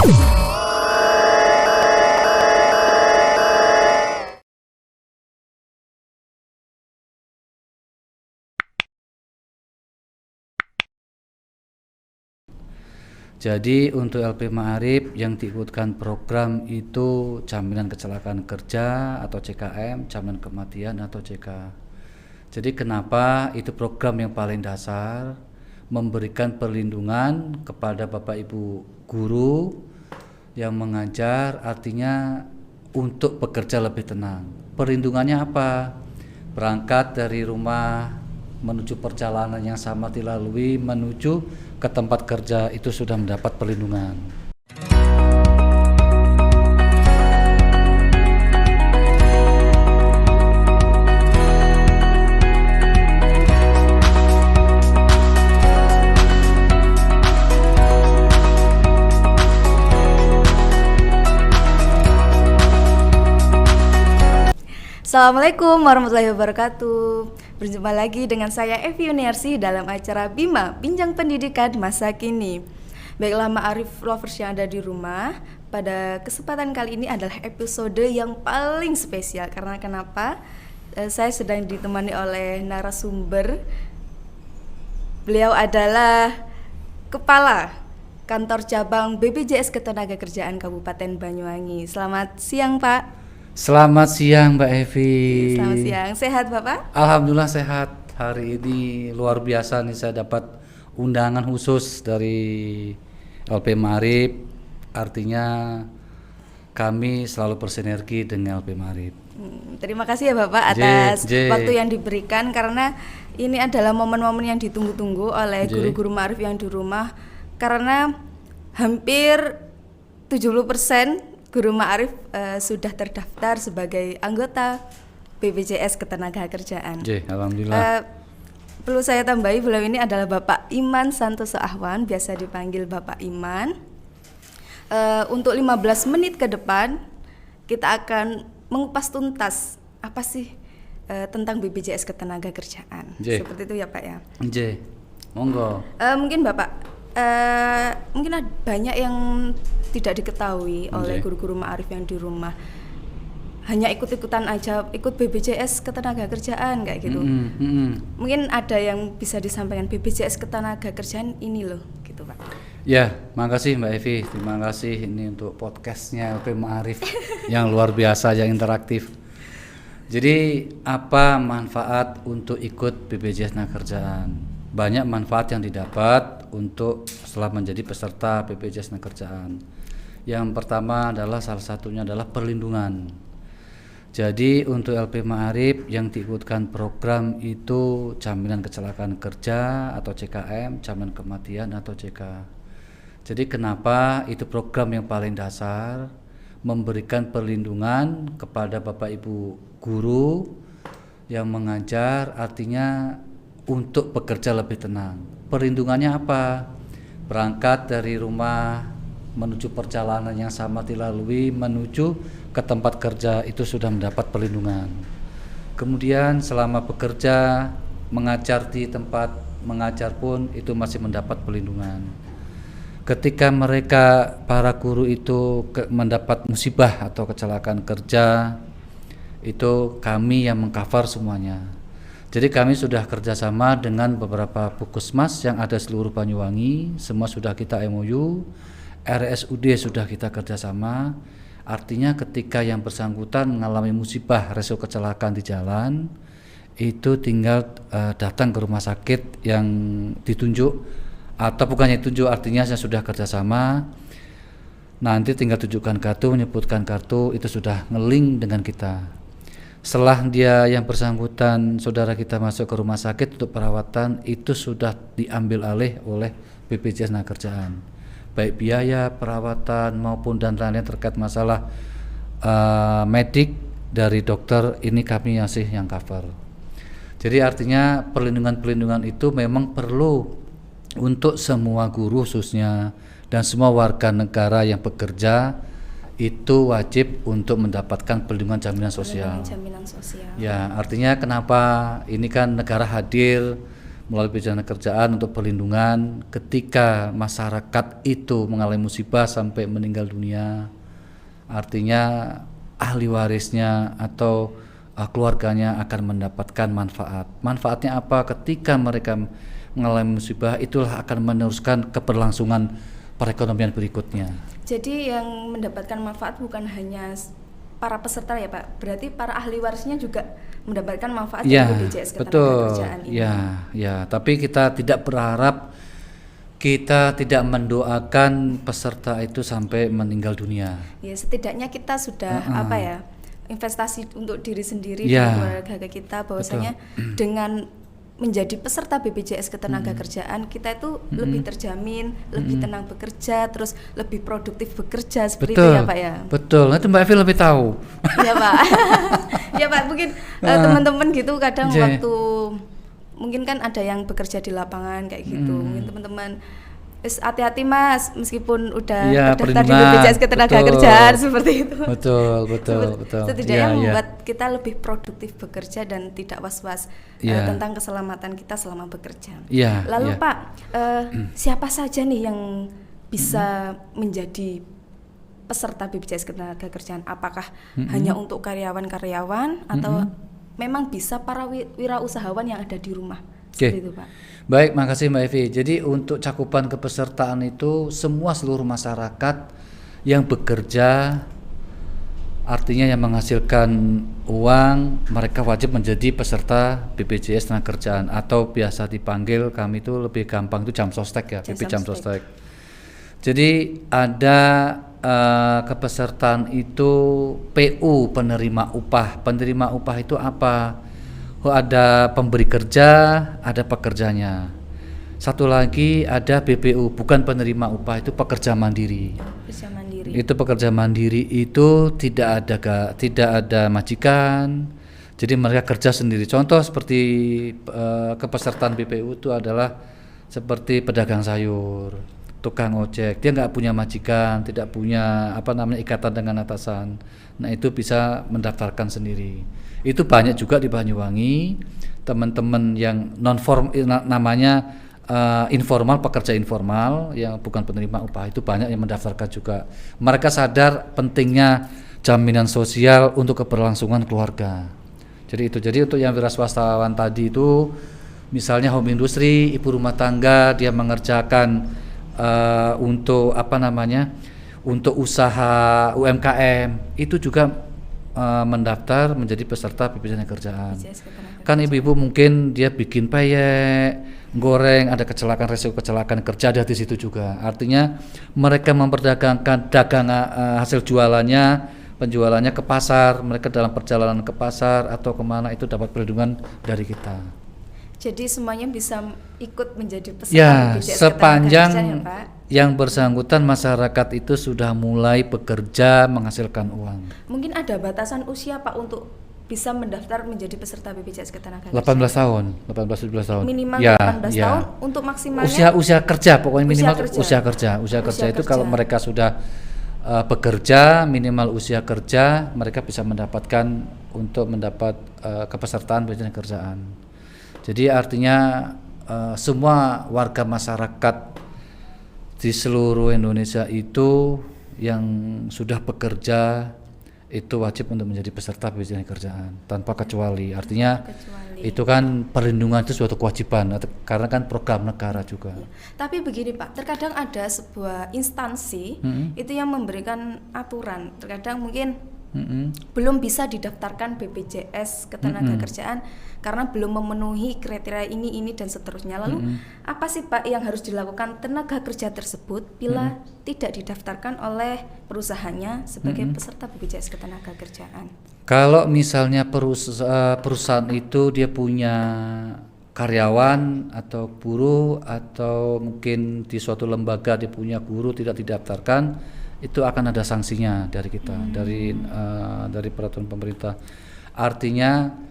Jadi untuk LP Ma'arif yang diikutkan program itu jaminan kecelakaan kerja atau JKM, jaminan kematian atau JK. Jadi kenapa itu program yang paling dasar, memberikan perlindungan kepada Bapak Ibu guru yang mengajar, artinya untuk bekerja lebih tenang. Perlindungannya apa? Berangkat dari rumah menuju perjalanan yang sama dilalui menuju ke tempat kerja itu sudah mendapat perlindungan. Assalamualaikum warahmatullahi wabarakatuh. Berjumpa lagi dengan saya Evi Yuniarsi dalam acara Bima, Bincang Pendidikan Masa Kini. Baiklah Ma'arif lovers yang ada di rumah, pada kesempatan kali ini adalah episode yang paling spesial. Karena kenapa? Saya sedang ditemani oleh narasumber. Beliau adalah Kepala Kantor Cabang BPJS Ketenagakerjaan Kabupaten Banyuwangi. Selamat siang Pak. Selamat siang Mbak Evi. Selamat siang, sehat Bapak? Alhamdulillah sehat. Hari ini luar biasa nih, saya dapat undangan khusus dari LP Ma'arif. Artinya kami selalu bersinergi dengan LP Ma'arif. Terima kasih ya Bapak atas waktu yang diberikan, karena ini adalah momen-momen yang ditunggu-tunggu oleh guru-guru Ma'arif yang di rumah. Karena hampir 70% guru Ma'arif sudah terdaftar sebagai anggota BPJS Ketenagakerjaan. Alhamdulillah. Perlu saya tambahi, beliau ini adalah Bapak Iman Santoso Ahwan, biasa dipanggil Bapak Iman. Untuk 15 menit ke depan kita akan mengupas tuntas apa sih tentang BPJS Ketenagakerjaan. Seperti itu ya Pak ya. Monggo. Mungkin Bapak mungkin ada banyak yang tidak diketahui oleh guru-guru Ma'arif yang di rumah. Hanya ikut-ikutan aja, ikut BPJS Ketenagakerjaan kayak gitu. Mungkin ada yang bisa disampaikan BPJS Ketenagakerjaan ini loh, gitu Pak. Ya, makasih Mbak Evi. Terima kasih ini untuk podcastnya LP Ma'arif yang luar biasa, yang interaktif. Jadi apa manfaat untuk ikut BPJS Ketenagakerjaan? Banyak manfaat yang didapat untuk setelah menjadi peserta BPJS Ketenagakerjaan. Yang pertama adalah salah satunya adalah perlindungan. Jadi untuk LP Ma'arif yang diikutkan program itu jaminan kecelakaan kerja atau JKM, jaminan kematian atau JK. Jadi kenapa itu program yang paling dasar, memberikan perlindungan kepada Bapak Ibu guru yang mengajar, artinya untuk bekerja lebih tenang. Perlindungannya apa? Berangkat dari rumah menuju perjalanan yang sama dilalui menuju ke tempat kerja itu sudah mendapat perlindungan. Kemudian selama bekerja, mengajar di tempat mengajar pun itu masih mendapat perlindungan. Ketika mereka para guru itu mendapat musibah atau kecelakaan kerja, itu kami yang mengcover semuanya. Jadi kami sudah kerjasama dengan beberapa puskesmas yang ada seluruh Banyuwangi, semua sudah kita MOU, RSUD sudah kita kerjasama. Artinya ketika yang bersangkutan mengalami musibah, resiko kecelakaan di jalan, itu tinggal datang ke rumah sakit yang ditunjuk, atau bukannya ditunjuk, artinya saya sudah kerjasama. Nanti tinggal tunjukkan kartu, menyebutkan kartu, itu sudah nge-link dengan kita. Setelah dia yang bersangkutan, saudara kita masuk ke rumah sakit untuk perawatan, itu sudah diambil alih oleh BPJS Ketenagakerjaan, baik biaya perawatan maupun dan lain-lain terkait masalah medik dari dokter, ini kami masih yang cover. Jadi artinya perlindungan-perlindungan itu memang perlu untuk semua guru khususnya dan semua warga negara yang bekerja, itu wajib untuk mendapatkan perlindungan jaminan sosial. Jaminan sosial. Ya, artinya kenapa ini kan negara hadir melalui BPJS Kerjaan untuk perlindungan ketika masyarakat itu mengalami musibah sampai meninggal dunia. Artinya ahli warisnya atau keluarganya akan mendapatkan manfaat. Manfaatnya apa? Ketika mereka mengalami musibah, itulah akan meneruskan keberlangsungan perekonomian berikutnya. Jadi yang mendapatkan manfaat bukan hanya para peserta ya Pak, berarti para ahli warisnya juga mendapatkan manfaat dari BPJS Ketenagakerjaan ini. Ya, tapi kita tidak berharap, kita tidak mendoakan peserta itu sampai meninggal dunia. Ya, setidaknya kita sudah investasi untuk diri sendiri dan keluarga kita, bahwasanya dengan menjadi peserta BPJS Ketenagakerjaan kita itu lebih terjamin, lebih tenang bekerja, terus lebih produktif bekerja seperti itu ya Pak ya. Betul, itu Mbak Evi lebih tahu. Iya Pak. Ya Pak, mungkin teman-teman gitu kadang waktu mungkin kan ada yang bekerja di lapangan kayak gitu, mungkin teman-teman hati-hati Mas, meskipun udah terdaftar di BPJS Ketenagakerjaan seperti itu. Betul. Setidaknya membuat kita lebih produktif bekerja dan tidak was-was tentang keselamatan kita selama bekerja. Lalu Pak, siapa saja nih yang bisa menjadi peserta BPJS Ketenagakerjaan? Apakah hanya untuk karyawan-karyawan atau memang bisa para wirausahawan yang ada di rumah? Seperti itu Pak. Baik, makasih Mbak Evi. Jadi untuk cakupan kepesertaan itu seluruh masyarakat yang bekerja, artinya yang menghasilkan uang, mereka wajib menjadi peserta BPJS Ketenagakerjaan atau biasa dipanggil, kami itu lebih gampang itu Jamsostek ya, BP Jamsostek. Jadi ada kepesertaan itu PU, penerima upah. Penerima upah itu apa? Ada pemberi kerja, ada pekerjanya. Satu lagi ada BPU, bukan penerima upah, itu pekerja mandiri. Itu pekerja mandiri itu tidak ada majikan. Jadi mereka kerja sendiri. Contoh seperti kepesertaan BPU itu adalah seperti pedagang sayur, tukang ojek. Dia nggak punya majikan, tidak punya ikatan dengan atasan. Nah, itu bisa mendaftarkan sendiri. Itu banyak juga di Banyuwangi, teman-teman yang namanya informal, pekerja informal yang bukan penerima upah, itu banyak yang mendaftarkan juga. Mereka sadar pentingnya jaminan sosial untuk keberlangsungan keluarga. Jadi untuk yang wira swastawan tadi itu, misalnya home industry, ibu rumah tangga, dia mengerjakan untuk untuk usaha UMKM, itu juga mendaftar menjadi peserta BPJS Ketenagakerjaan. Kan ibu-ibu mungkin dia bikin peyek, goreng, ada resiko kecelakaan kerja ada di situ juga. Artinya mereka memperdagangkan hasil penjualannya ke pasar, mereka dalam perjalanan ke pasar atau kemana itu dapat perlindungan dari kita. Jadi semuanya bisa ikut menjadi peserta BPJS sepanjang ya, Pak? Yang bersangkutan masyarakat itu sudah mulai bekerja menghasilkan uang. Mungkin ada batasan usia Pak untuk bisa mendaftar menjadi peserta BPJS Ketenagakerjaan? 18 tahun, 18-17 tahun. Minimal 18 tahun untuk maksimalnya? Usia kerja, pokoknya minimal usia kerja itu kalau mereka sudah bekerja, minimal usia kerja, mereka bisa mendapatkan kepesertaan BPJS Ketenagakerjaan. Jadi artinya semua warga masyarakat di seluruh Indonesia itu yang sudah bekerja itu wajib untuk menjadi peserta BPJS Ketenagakerjaan tanpa kecuali. Artinya itu kan perlindungan itu suatu kewajiban karena kan program negara juga. Tapi begini Pak, terkadang ada sebuah instansi itu yang memberikan aturan, terkadang mungkin belum bisa didaftarkan BPJS Ketenagakerjaan karena belum memenuhi kriteria ini dan seterusnya. Lalu apa sih Pak yang harus dilakukan tenaga kerja tersebut bila tidak didaftarkan oleh perusahaannya sebagai peserta BPJS Ketenagakerjaan? Kalau misalnya perusahaan itu dia punya karyawan atau buruh, atau mungkin di suatu lembaga dia punya guru tidak didaftarkan, itu akan ada sanksinya dari kita, dari peraturan pemerintah. Artinya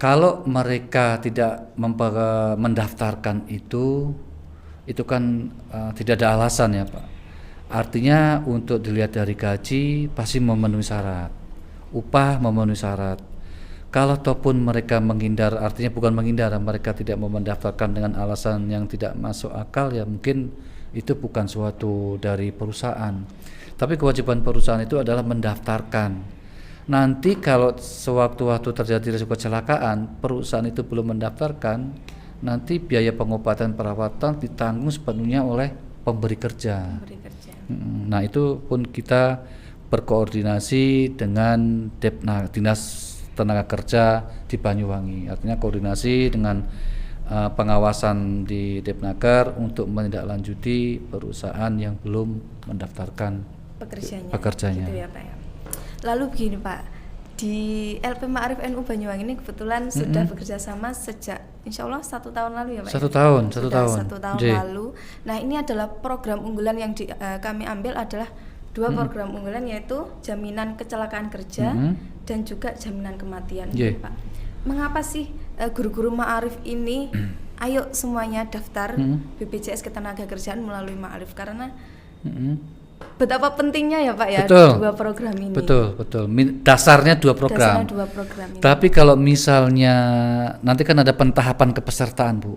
kalau mereka tidak mendaftarkan itu kan tidak ada alasan ya Pak. Artinya untuk dilihat dari gaji pasti memenuhi syarat, upah memenuhi syarat, Kalau ataupun mereka menghindar, artinya bukan menghindar, mereka tidak mau mendaftarkan dengan alasan yang tidak masuk akal, ya mungkin itu bukan suatu dari perusahaan. Tapi kewajiban perusahaan itu adalah mendaftarkan. Nanti kalau sewaktu-waktu terjadi risiko kecelakaan, perusahaan itu belum mendaftarkan, nanti biaya pengobatan perawatan ditanggung sepenuhnya oleh pemberi kerja. Nah, itu pun kita berkoordinasi dengan Dinas Tenaga Kerja di Banyuwangi, artinya koordinasi dengan pengawasan di Depnaker untuk menindaklanjuti perusahaan yang belum mendaftarkan pekerjanya. Gitu ya, Pak ya. Lalu begini Pak, di LP Ma'arif NU Banyuwangi ini kebetulan sudah bekerja sama sejak insya Allah 1 tahun lalu ya Pak? Satu tahun lalu. Nah, ini adalah program unggulan yang kami ambil adalah 2 program unggulan, yaitu jaminan kecelakaan kerja dan juga jaminan kematian. Pak, mengapa sih guru-guru Ma'arif ini ayo semuanya daftar BPJS Ketenagakerjaan melalui Ma'arif? Karena betapa pentingnya ya Pak ya, dua program ini. Betul. Dasarnya dua program ini. Tapi kalau misalnya nanti kan ada pentahapan kepesertaan Bu,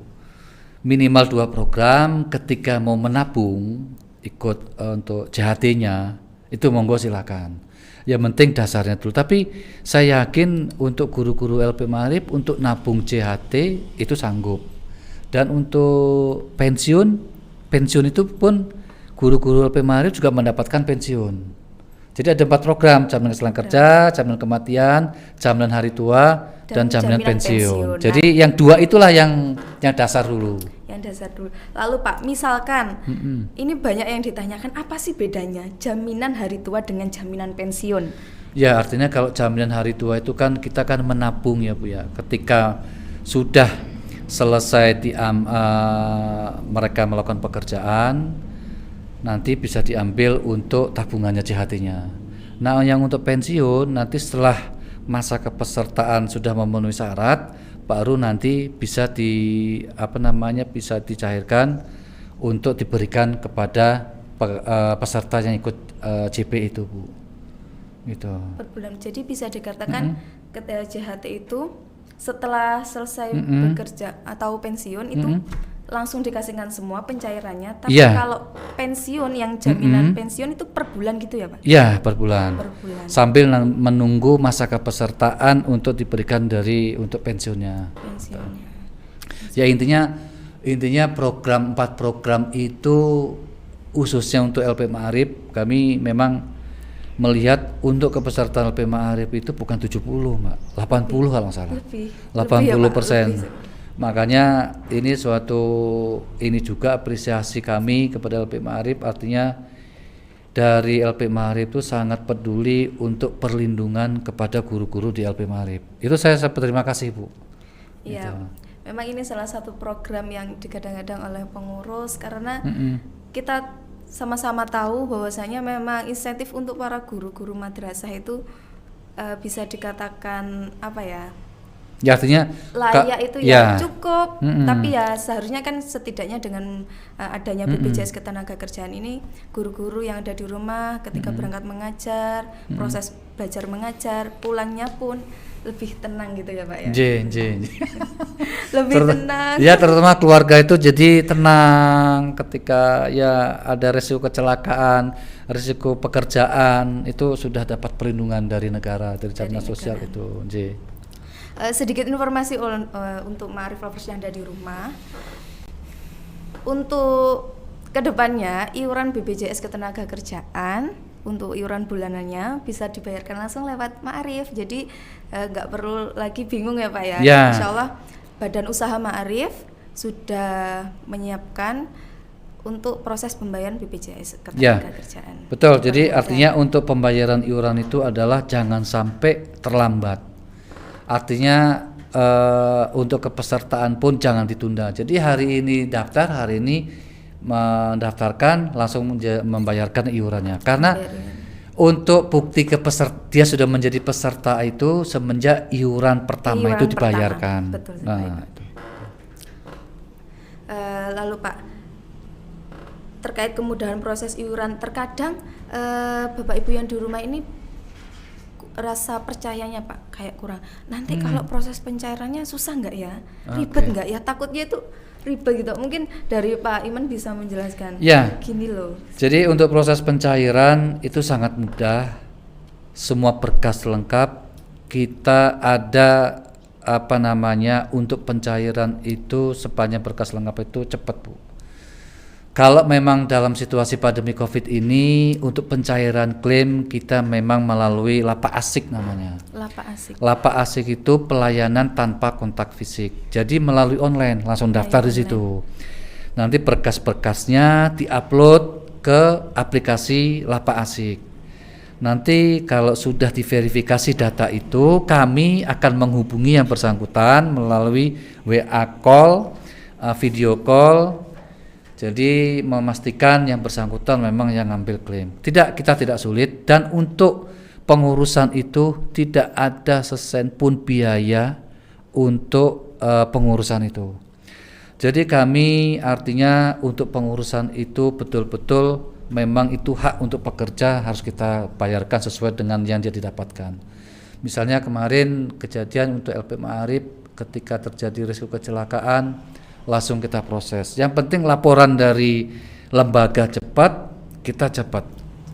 minimal 2 program. Ketika mau menabung ikut untuk JHT-nya itu monggo silakan. Yang penting dasarnya dulu. Tapi saya yakin untuk guru-guru LP Ma'arif untuk nabung JHT itu sanggup. Dan untuk pensiun itu pun guru-guru LP Ma'arif juga mendapatkan pensiun. Jadi ada 4 program: jaminan kecelakaan kerja, jaminan kematian, jaminan hari tua, dan jaminan pensiun. Jadi yang 2 itulah yang dasar dulu. Lalu Pak, misalkan ini banyak yang ditanyakan, apa sih bedanya jaminan hari tua dengan jaminan pensiun? Ya, artinya kalau jaminan hari tua itu kan kita kan menabung ya Bu ya. Ketika sudah selesai mereka melakukan pekerjaan, nanti bisa diambil untuk tabungannya JHT-nya. Nah, yang untuk pensiun nanti setelah masa kepesertaan sudah memenuhi syarat, baru nanti bisa bisa dicairkan untuk diberikan kepada peserta yang ikut JP itu Bu. Gitu. Per bulan. Jadi bisa dikatakan JHT itu setelah selesai bekerja atau pensiun itu langsung dikasihkan semua pencairannya, tapi kalau pensiun yang jaminan pensiun itu per bulan gitu ya Pak? Iya, per bulan. Sambil menunggu masa kepesertaan untuk diberikan untuk pensiunnya. Ya intinya 4 program itu khususnya untuk LP Ma'arif, kami memang melihat untuk kepesertaan LP Ma'arif itu bukan 70 Mbak, 80 kalau nggak salah. 80%. Makanya ini juga apresiasi kami kepada LP Ma'arif, artinya dari LP Ma'arif itu sangat peduli untuk perlindungan kepada guru-guru di LP Ma'arif. Itu saya berterima kasih Bu. Iya, memang ini salah satu program yang digadang-gadang oleh pengurus karena kita sama-sama tahu bahwasanya memang insentif untuk para guru-guru madrasah itu bisa dikatakan ya artinya layak itu ya cukup, tapi ya seharusnya kan setidaknya dengan adanya BPJS Ketenagakerjaan ini, guru-guru yang ada di rumah ketika berangkat mengajar, proses belajar mengajar, pulangnya pun lebih tenang gitu ya Pak ya. Lebih tenang. Ya, terutama keluarga itu jadi tenang ketika ya ada risiko kecelakaan, risiko pekerjaan, itu sudah dapat perlindungan dari negara, dari jaminan sosial itu. Sedikit informasi untuk Ma'arif Lovers yang ada di rumah. Untuk kedepannya iuran BPJS Ketenagakerjaan untuk iuran bulanannya bisa dibayarkan langsung lewat Ma'arif. Jadi nggak perlu lagi bingung ya Pak ya. Insya Allah Badan Usaha Ma'arif sudah menyiapkan untuk proses pembayaran BPJS Ketenagakerjaan. Betul. Jadi artinya untuk pembayaran iuran itu adalah jangan sampai terlambat. Artinya untuk kepesertaan pun jangan ditunda. Jadi hari ini daftar, hari ini mendaftarkan, langsung membayarkan iurannya. Karena untuk bukti dia sudah menjadi peserta itu semenjak iuran pertama itu dibayarkan. Betul. Lalu Pak, terkait kemudahan proses iuran, terkadang Bapak Ibu yang di rumah ini rasa percayanya Pak kayak kurang. Nanti kalau proses pencairannya susah nggak ya, ribet Oke. nggak ya, takutnya itu ribet gitu. Mungkin dari Pak Iman bisa menjelaskan. Ya. Gini loh. Jadi untuk proses pencairan itu sangat mudah, semua berkas lengkap, kita ada untuk pencairan itu sepanjang berkas lengkap itu cepat Bu. Kalau memang dalam situasi pandemi COVID ini untuk pencairan klaim kita memang melalui Lapak Asik namanya. Lapak Asik. Lapak Asik itu pelayanan tanpa kontak fisik. Jadi melalui online langsung daftar di situ. Nanti berkas-berkasnya diupload ke aplikasi Lapak Asik. Nanti kalau sudah diverifikasi data itu, kami akan menghubungi yang bersangkutan melalui WA call, video call. Jadi memastikan yang bersangkutan memang yang ngambil klaim. Kita tidak sulit, dan untuk pengurusan itu tidak ada sesen pun biaya untuk pengurusan itu. Jadi kami artinya untuk pengurusan itu betul-betul memang itu hak untuk pekerja, harus kita bayarkan sesuai dengan yang dia didapatkan. Misalnya kemarin kejadian untuk LP Ma'arif ketika terjadi risiko kecelakaan, langsung kita proses. Yang penting laporan dari lembaga cepat, kita cepat.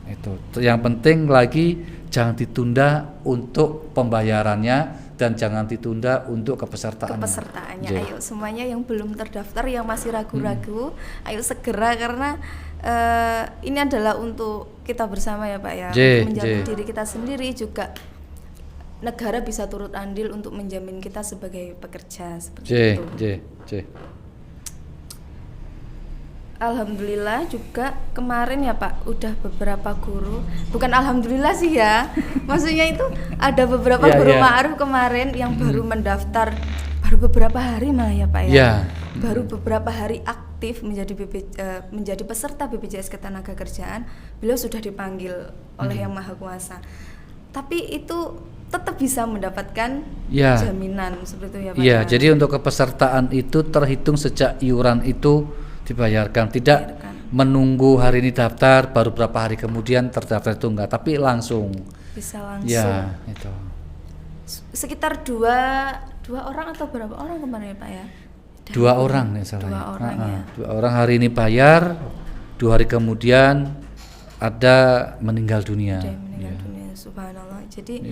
Itu. Yang penting lagi jangan ditunda untuk pembayarannya dan jangan ditunda untuk kepesertaannya. Kepesertaannya. Ayo semuanya yang belum terdaftar, yang masih ragu-ragu, ayo segera, karena ini adalah untuk kita bersama ya Pak ya. Untuk menjamin diri kita sendiri, juga negara bisa turut andil untuk menjamin kita sebagai pekerja seperti itu. Alhamdulillah juga kemarin ya Pak, udah beberapa guru, bukan alhamdulillah sih ya, maksudnya itu ada beberapa guru Ma'arif kemarin yang baru mendaftar, baru beberapa hari malah ya Pak ya, baru beberapa hari aktif menjadi peserta BPJS Ketenagakerjaan, beliau sudah dipanggil oleh Yang Maha Kuasa, tapi itu tetap bisa mendapatkan jaminan seperti itu ya Pak. Iya, jadi untuk kepesertaan itu terhitung sejak iuran itu dibayarkan, tidak menunggu hari ini daftar baru berapa hari kemudian terdaftar, itu enggak, tapi langsung bisa langsung. Ya, itu sekitar dua orang atau berapa orang kemarin ya Pak ya? Dua orang nih salah. Dua orang hari ini bayar, 2 hari kemudian ada meninggal dunia. Subhanallah. Jadi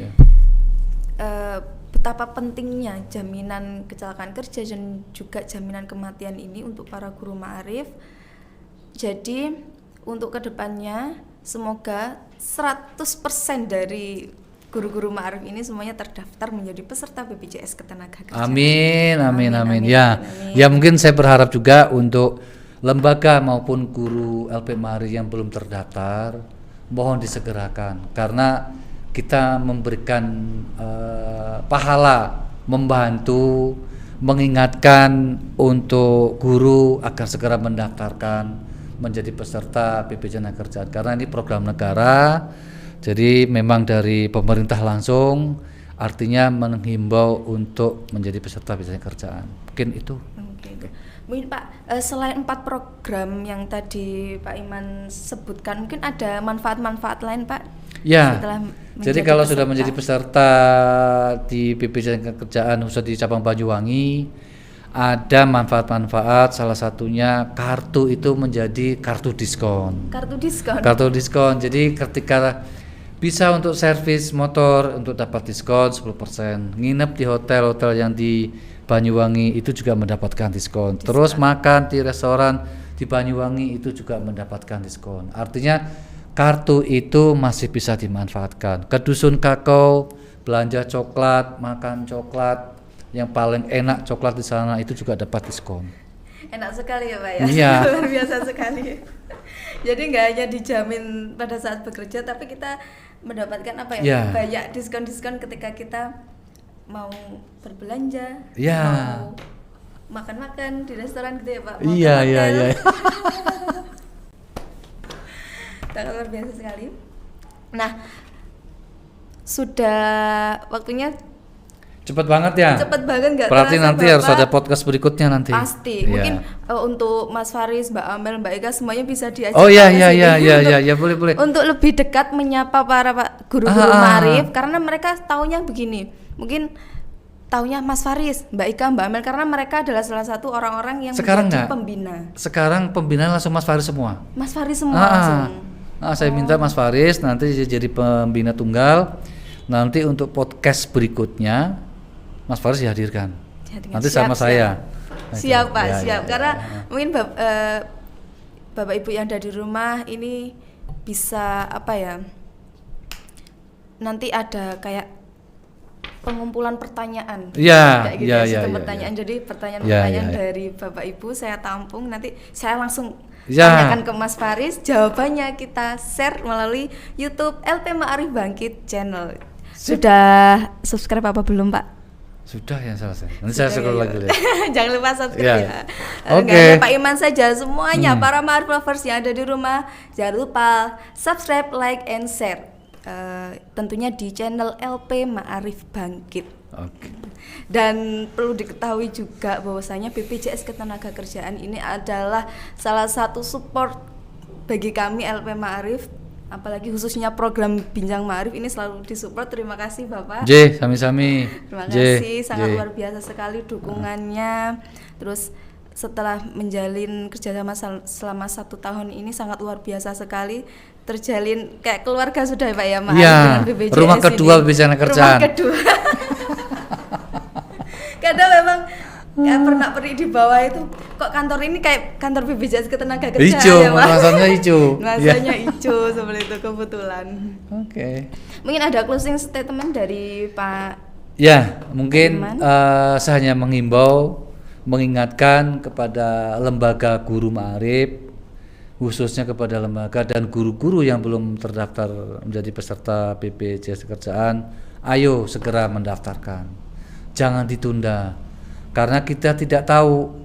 betapa pentingnya jaminan kecelakaan kerja dan juga jaminan kematian ini untuk para guru Ma'arif. Jadi untuk kedepannya semoga 100% dari guru-guru Ma'arif ini semuanya terdaftar menjadi peserta BPJS Ketenagakerjaan. Amin. Ya mungkin saya berharap juga untuk lembaga maupun guru LP Ma'arif yang belum terdaftar, mohon disegerakan, karena kita memberikan pahala, membantu, mengingatkan untuk guru agar segera mendaftarkan menjadi peserta BPJS Ketenagakerjaan, karena ini program negara, jadi memang dari pemerintah langsung, artinya menghimbau untuk menjadi peserta BPJS Ketenagakerjaan. Mungkin itu. Mungkin Pak, selain 4 program yang tadi Pak Iman sebutkan, mungkin ada manfaat-manfaat lain Pak? Ya, jadi kalau sudah menjadi peserta di BPJS Ketenagakerjaan khusus di cabang Banyuwangi, ada manfaat-manfaat, salah satunya kartu itu menjadi kartu diskon. Kartu diskon. Jadi ketika bisa untuk servis motor untuk dapat diskon 10%, nginep di hotel-hotel yang di Banyuwangi itu juga mendapatkan diskon. Terus makan di restoran di Banyuwangi itu juga mendapatkan diskon. Artinya kartu itu masih bisa dimanfaatkan. Ke dusun kakao, belanja coklat, makan coklat, yang paling enak coklat di sana itu juga dapat diskon. Enak sekali ya Pak ya. Iya. Luar biasa sekali. Jadi nggak hanya dijamin pada saat bekerja, tapi kita mendapatkan banyak diskon-diskon ketika kita mau berbelanja, mau makan-makan di restoran gitu ya Pak. Iya. Sangat luar biasa sekali. Nah, sudah waktunya Cepet banget ya. Cepet banget nggak Berarti terasa, nanti harus Bapak. ada podcast berikutnya nanti. Pasti. Iya. Mungkin untuk Mas Faris, Mbak Amel, Mbak Eka semuanya bisa diajak. Oh iya ke iya sini iya iya untuk- iya ya, boleh. Untuk lebih dekat menyapa para guru-guru Ma'arif karena mereka taunya begini. Mungkin taunya Mas Faris, Mbak Ika, Mbak Amel karena mereka adalah salah satu orang-orang yang Sekarang menjadi nggak? pembina. Sekarang pembinaan langsung Mas Faris semua. Mas Faris semua langsung. Saya minta Mas Faris nanti jadi pembina tunggal. Nanti untuk podcast berikutnya Mas Faris dihadirkan. Nanti sama saya. Siap Pak, Ya, siap. ya, Karena ya. mungkin Bapak Ibu yang ada di rumah ini bisa apa ya? Nanti ada kayak pengumpulan pertanyaan. Iya, Kayak gitu iya, ya, sistem iya, pertanyaan. iya. Jadi pertanyaan-pertanyaan Iya, iya. dari Bapak Ibu saya tampung, nanti saya langsung Iya. tanyakan ke Mas Faris, jawabannya kita share melalui YouTube LP Ma'arif Bangkit channel. Sudah subscribe apa belum, Pak? Sudah ya selesai. Nanti saya scroll ya, lagi yuk. deh. Jangan lupa subscribe Iya. ya. Oke. Nggak hanya Pak Iman saja, semuanya para Ma'arif lovers yang ada di rumah jangan lupa subscribe, like, and share. Tentunya di channel LP Ma'arif Bangkit. Oke. Dan perlu diketahui juga bahwasanya BPJS Ketenagakerjaan ini adalah salah satu support bagi kami LP Ma'arif, apalagi khususnya program Bincang Ma'arif ini selalu disupport. Terima kasih Bapak. J, sami-sami. Terima J, kasih, sangat J. luar biasa sekali dukungannya. Terus setelah menjalin kerjasama selama 1 tahun ini sangat luar biasa sekali, terjalin kayak keluarga sudah Pak ya, Ma'arif Iya, dengan BPJS rumah kedua ini. BPJS Ketenagakerjaan. Rumah kedua. Kadang memang kayak pernah pergi di bawah itu, kok kantor ini kayak kantor BPJS Ketenagakerjaan Hijau, ya Pak? nuansanya hijau. Nuansanya hijau seperti itu kebetulan. Oke. Mungkin ada closing statement dari Pak. Ya, mungkin Iman. saya hanya mengimbau, mengingatkan kepada lembaga guru Ma'arif, khususnya kepada lembaga dan guru-guru yang belum terdaftar menjadi peserta BPJS Ketenagakerjaan, ayo segera mendaftarkan. Jangan ditunda, karena kita tidak tahu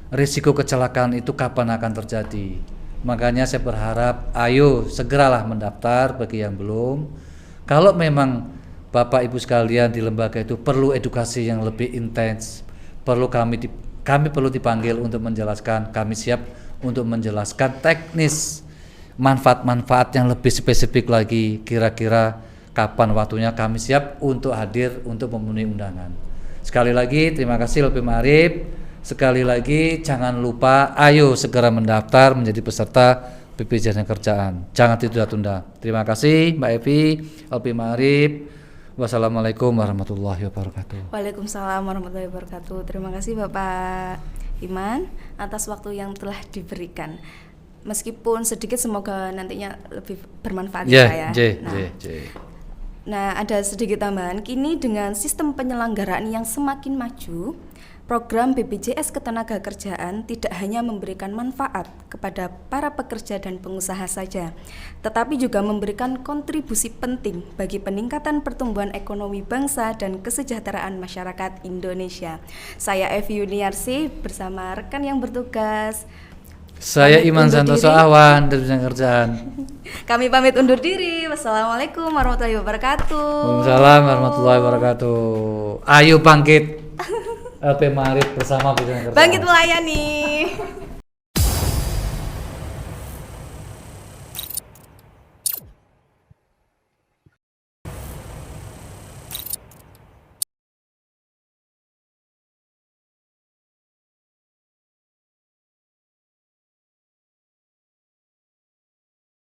risiko kecelakaan itu kapan akan terjadi. Makanya saya berharap ayo segeralah mendaftar bagi yang belum. Kalau memang Bapak Ibu sekalian di lembaga itu perlu edukasi yang lebih intens, perlu kami perlu dipanggil untuk menjelaskan, kami siap untuk menjelaskan teknis manfaat-manfaat yang lebih spesifik lagi, kira-kira kapan waktunya kami siap untuk hadir untuk memenuhi undangan. Sekali lagi terima kasih LP Ma'arif. Sekali lagi jangan lupa ayo segera mendaftar menjadi peserta BPJS Ketenagakerjaan. Jangan ditunda-tunda. Terima kasih Mbak Evi, LP Ma'arif. Wassalamualaikum warahmatullahi wabarakatuh. Waalaikumsalam warahmatullahi wabarakatuh. Terima kasih Bapak Iman atas waktu yang telah diberikan. Meskipun sedikit, semoga nantinya lebih bermanfaat ya. Nah, ada sedikit tambahan. Kini dengan sistem penyelenggaraan yang semakin maju, program BPJS Ketenagakerjaan tidak hanya memberikan manfaat kepada para pekerja dan pengusaha saja, tetapi juga memberikan kontribusi penting bagi peningkatan pertumbuhan ekonomi bangsa dan kesejahteraan masyarakat Indonesia. Saya Evi Yuniarsi bersama rekan yang bertugas. Saya Pamit Iman undur Santoso diri. Awan dari Bidang Kerjaan. Kami pamit undur diri. Wassalamualaikum warahmatullahi wabarakatuh. Waalaikumsalam warahmatullahi wabarakatuh. Ayo bangkit. LP Ma'arif bersama Bidang Kerjaan. Bangkit melayani.